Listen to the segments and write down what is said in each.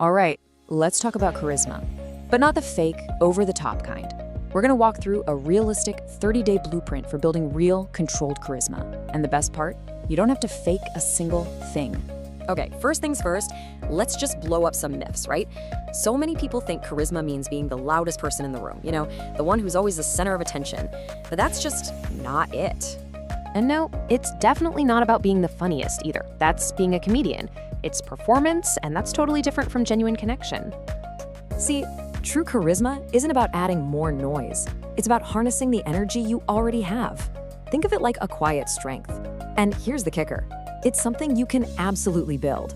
All right, let's talk about charisma, but not the fake, over-the-top kind. We're gonna walk through a realistic 30-day blueprint for building real, controlled charisma. And the best part? You don't have to fake a single thing. Okay, first things first, let's just blow up some myths, right? So many people think charisma means being the loudest person in the room, the one who's always the center of attention. But that's just not it. And no, it's definitely not about being the funniest either. That's being a comedian. It's performance, and that's totally different from genuine connection. See, true charisma isn't about adding more noise. It's about harnessing the energy you already have. Think of it like a quiet strength. And here's the kicker. It's something you can absolutely build.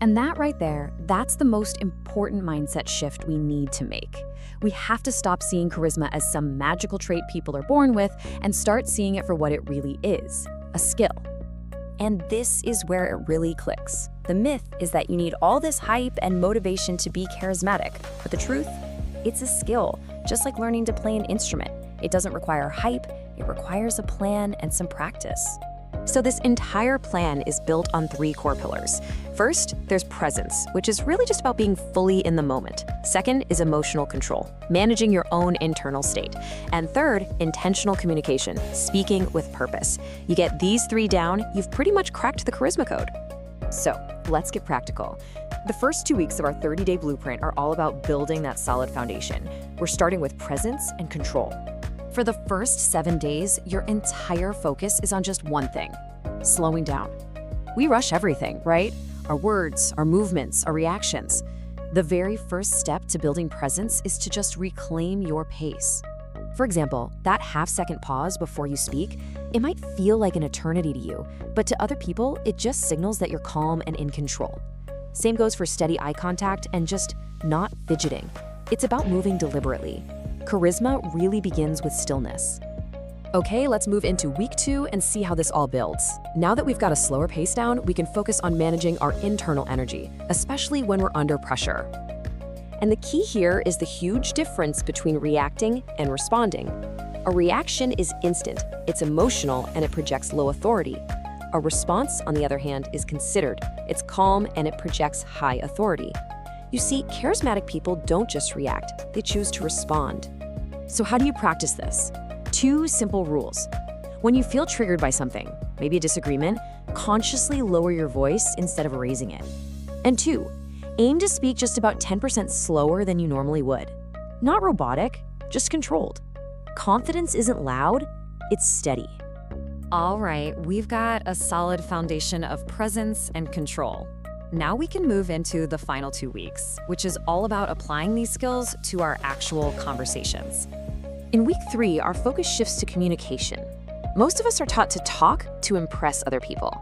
And that right there, that's the most important mindset shift we need to make. We have to stop seeing charisma as some magical trait people are born with and start seeing it for what it really is, a skill. And this is where it really clicks. The myth is that you need all this hype and motivation to be charismatic. But the truth, it's a skill, just like learning to play an instrument. It doesn't require hype, it requires a plan and some practice. So this entire plan is built on 3 core pillars. First, there's presence, which is really just about being fully in the moment. Second is emotional control, managing your own internal state. And third, intentional communication, speaking with purpose. You get these 3 down, you've pretty much cracked the charisma code. So let's get practical. The first 2 weeks of our 30-day blueprint are all about building that solid foundation. We're starting with presence and control. For the first 7 days, your entire focus is on just one thing: slowing down. We rush everything, right? Our words, our movements, our reactions. The very first step to building presence is to just reclaim your pace. For example, that half-second pause before you speak, it might feel like an eternity to you, but to other people, it just signals that you're calm and in control. Same goes for steady eye contact and just not fidgeting. It's about moving deliberately. Charisma really begins with stillness. Okay, let's move into week 2 and see how this all builds. Now that we've got a slower pace down, we can focus on managing our internal energy, especially when we're under pressure. And the key here is the huge difference between reacting and responding. A reaction is instant, it's emotional, and it projects low authority. A response, on the other hand, is considered. It's calm and it projects high authority. You see, charismatic people don't just react, they choose to respond. So how do you practice this? 2 simple rules. When you feel triggered by something, maybe a disagreement, consciously lower your voice instead of raising it. And 2, aim to speak just about 10% slower than you normally would. Not robotic, just controlled. Confidence isn't loud, it's steady. All right, we've got a solid foundation of presence and control. Now we can move into the final 2 weeks, which is all about applying these skills to our actual conversations. In week 3, our focus shifts to communication. Most of us are taught to talk to impress other people,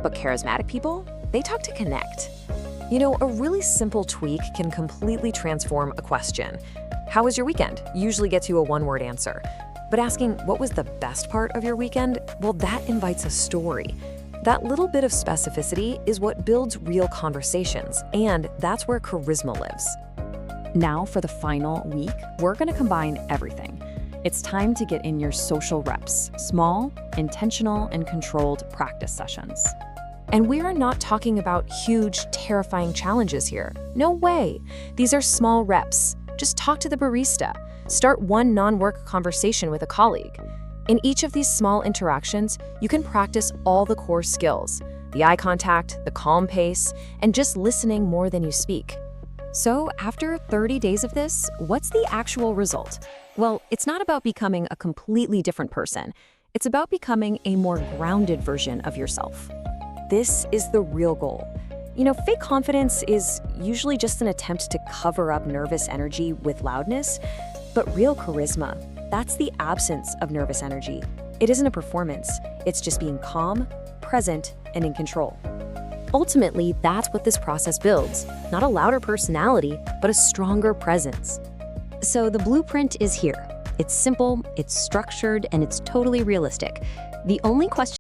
but charismatic people, they talk to connect. A really simple tweak can completely transform a question. How was your weekend? Usually gets you a 1-word answer. But asking, what was the best part of your weekend? Well, that invites a story. That little bit of specificity is what builds real conversations, and that's where charisma lives. Now for the final week, we're gonna combine everything. It's time to get in your social reps, small, intentional, and controlled practice sessions. And we are not talking about huge, terrifying challenges here. No way. These are small reps. Just talk to the barista. Start one non-work conversation with a colleague. In each of these small interactions, you can practice all the core skills: the eye contact, the calm pace, and just listening more than you speak. So after 30 days of this, what's the actual result? Well, it's not about becoming a completely different person. It's about becoming a more grounded version of yourself. This is the real goal. Fake confidence is usually just an attempt to cover up nervous energy with loudness, but real charisma, that's the absence of nervous energy. It isn't a performance, it's just being calm, present, and in control. Ultimately, that's what this process builds. Not a louder personality, but a stronger presence. So the blueprint is here. It's simple, it's structured, and it's totally realistic. The only question